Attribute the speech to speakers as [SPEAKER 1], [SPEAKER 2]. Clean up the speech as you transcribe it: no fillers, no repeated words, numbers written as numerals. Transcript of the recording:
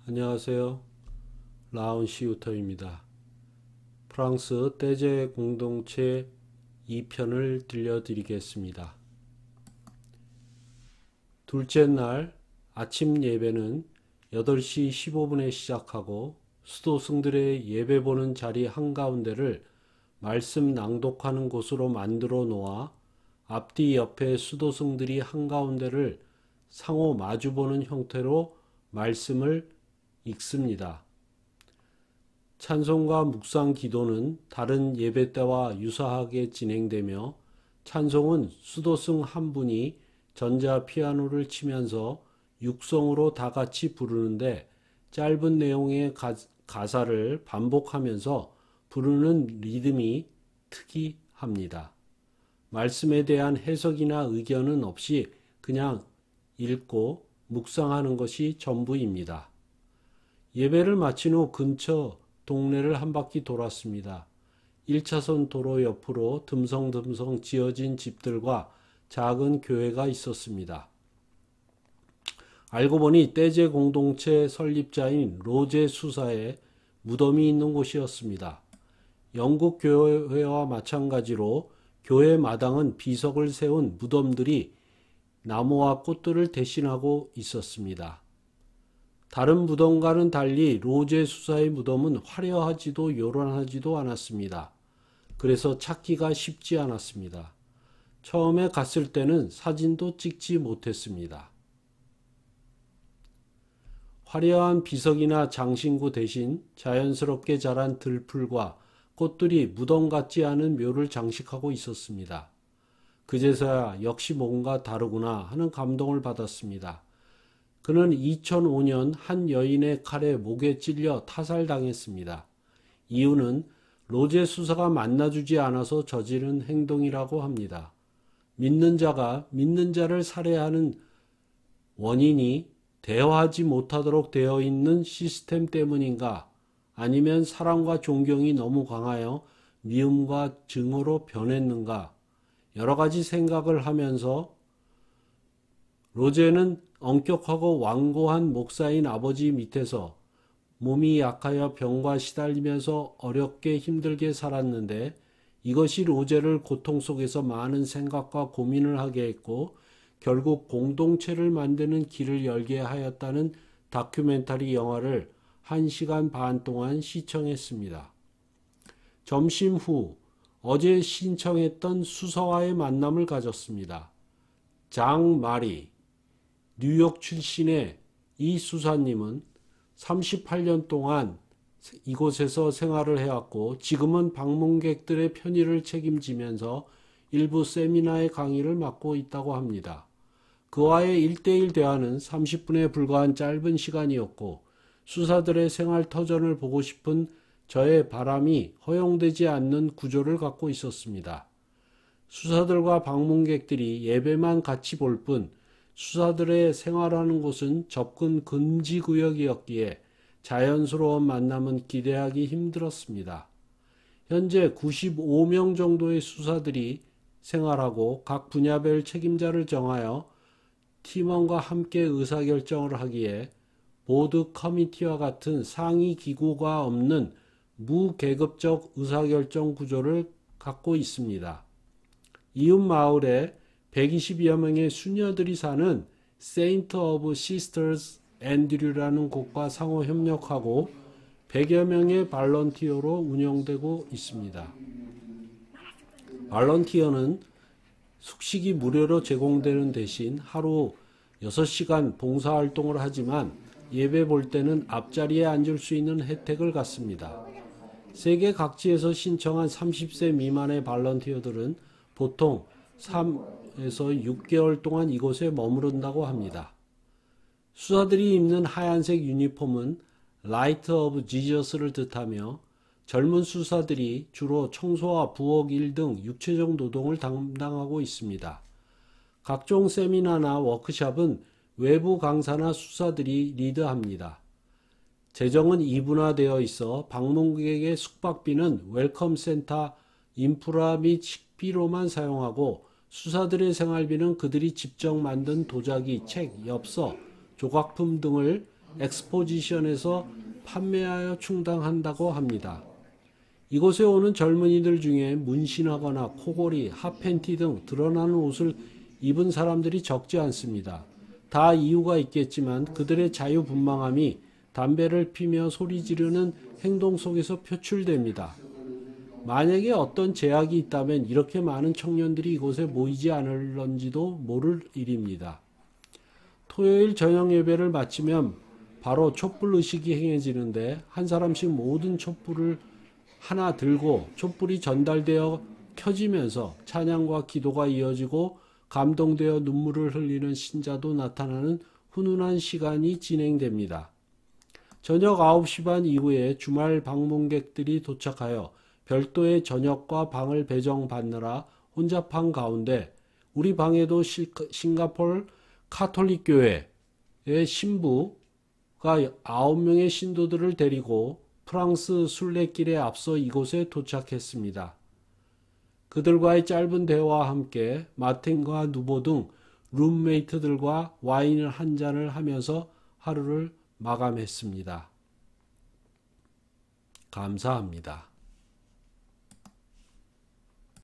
[SPEAKER 1] 안녕하세요. 라운 시우터입니다. 프랑스 떼제 공동체 2편을 들려드리겠습니다. 둘째 날 아침 예배는 8시 15분에 시작하고 수도승들의 예배 보는 자리 한가운데를 말씀 낭독하는 곳으로 만들어 놓아 앞뒤 옆에 수도승들이 한가운데를 상호 마주보는 형태로 말씀을 읽습니다. 찬송과 묵상 기도는 다른 예배 때와 유사하게 진행되며 찬송은 수도승 한 분이 전자 피아노를 치면서 육성으로 다 같이 부르는데 짧은 내용의 가사를 반복하면서 부르는 리듬이 특이합니다. 말씀에 대한 해석이나 의견은 없이 그냥 읽고 묵상하는 것이 전부입니다. 예배를 마친 후 근처 동네를 한 바퀴 돌았습니다. 1차선 도로 옆으로 듬성듬성 지어진 집들과 작은 교회가 있었습니다. 알고 보니 떼제 공동체 설립자인 로제 수사의 무덤이 있는 곳이었습니다. 영국 교회와 마찬가지로 교회 마당은 비석을 세운 무덤들이 나무와 꽃들을 대신하고 있었습니다. 다른 무덤과는 달리 로제 수사의 무덤은 화려하지도 요란하지도 않았습니다. 그래서 찾기가 쉽지 않았습니다. 처음에 갔을 때는 사진도 찍지 못했습니다. 화려한 비석이나 장신구 대신 자연스럽게 자란 들풀과 꽃들이 무덤 같지 않은 묘를 장식하고 있었습니다. 그제서야 역시 뭔가 다르구나 하는 감동을 받았습니다. 그는 2005년 한 여인의 칼에 목에 찔려 타살당했습니다. 이유는 로제 수사가 만나주지 않아서 저지른 행동이라고 합니다. 믿는 자가 믿는 자를 살해하는 원인이 대화하지 못하도록 되어 있는 시스템 때문인가? 아니면 사랑과 존경이 너무 강하여 미움과 증오로 변했는가? 여러 가지 생각을 하면서 로제는 엄격하고 완고한 목사인 아버지 밑에서 몸이 약하여 병과 시달리면서 어렵게 힘들게 살았는데 이것이 로제를 고통 속에서 많은 생각과 고민을 하게 했고 결국 공동체를 만드는 길을 열게 하였다는 다큐멘터리 영화를 1시간 반 동안 시청했습니다. 점심 후 어제 신청했던 수사와의 만남을 가졌습니다. 장 마리, 뉴욕 출신의 이 수사님은 38년 동안 이곳에서 생활을 해왔고 지금은 방문객들의 편의를 책임지면서 일부 세미나의 강의를 맡고 있다고 합니다. 그와의 1대1 대화는 30분에 불과한 짧은 시간이었고 수사들의 생활 터전을 보고 싶은 저의 바람이 허용되지 않는 구조를 갖고 있었습니다. 수사들과 방문객들이 예배만 같이 볼 뿐 수사들의 생활하는 곳은 접근 금지 구역이었기에 자연스러운 만남은 기대하기 힘들었습니다. 현재 95명 정도의 수사들이 생활하고 각 분야별 책임자를 정하여 팀원과 함께 의사결정을 하기에 보드 커미티와 같은 상위 기구가 없는 무계급적 의사결정 구조를 갖고 있습니다. 이웃 마을에 120여 명의 수녀들이 사는 세인트 오브 시스터스 앤드류라는 곳과 상호 협력하고 100여 명의 발런티어로 운영되고 있습니다. 발런티어는 숙식이 무료로 제공되는 대신 하루 6시간 봉사활동을 하지만 예배 볼 때는 앞자리에 앉을 수 있는 혜택을 갖습니다. 세계 각지에서 신청한 30세 미만의 발런티어들은 보통 3에서 6개월 동안 이곳에 머무른다고 합니다. 수사들이 입는 하얀색 유니폼은 라이트 오브 지저스를 뜻하며 젊은 수사들이 주로 청소와 부엌 일 등 육체적 노동을 담당하고 있습니다. 각종 세미나나 워크숍은 외부 강사나 수사들이 리드합니다. 재정은 이분화되어 있어 방문객의 숙박비는 웰컴 센터 인프라 및 식비로만 사용하고 수사들의 생활비는 그들이 직접 만든 도자기, 책, 엽서, 조각품 등을 엑스포지션에서 판매하여 충당한다고 합니다. 이곳에 오는 젊은이들 중에 문신하거나 코골이, 핫팬티 등 드러나는 옷을 입은 사람들이 적지 않습니다. 다 이유가 있겠지만 그들의 자유분방함이 담배를 피며 소리 지르는 행동 속에서 표출됩니다. 만약에 어떤 제약이 있다면 이렇게 많은 청년들이 이곳에 모이지 않을런지도 모를 일입니다. 토요일 저녁 예배를 마치면 바로 촛불 의식이 행해지는데 한 사람씩 모든 촛불을 하나 들고 촛불이 전달되어 켜지면서 찬양과 기도가 이어지고 감동되어 눈물을 흘리는 신자도 나타나는 훈훈한 시간이 진행됩니다. 저녁 9시 반 이후에 주말 방문객들이 도착하여 별도의 저녁과 방을 배정받느라 혼잡한 가운데 우리 방에도 싱가포르 카톨릭 교회의 신부가 9명의 신도들을 데리고 프랑스 순례길에 앞서 이곳에 도착했습니다. 그들과의 짧은 대화와 함께 마틴과 누보 등 룸메이트들과 와인을 한 잔을 하면서 하루를 마감했습니다. 감사합니다.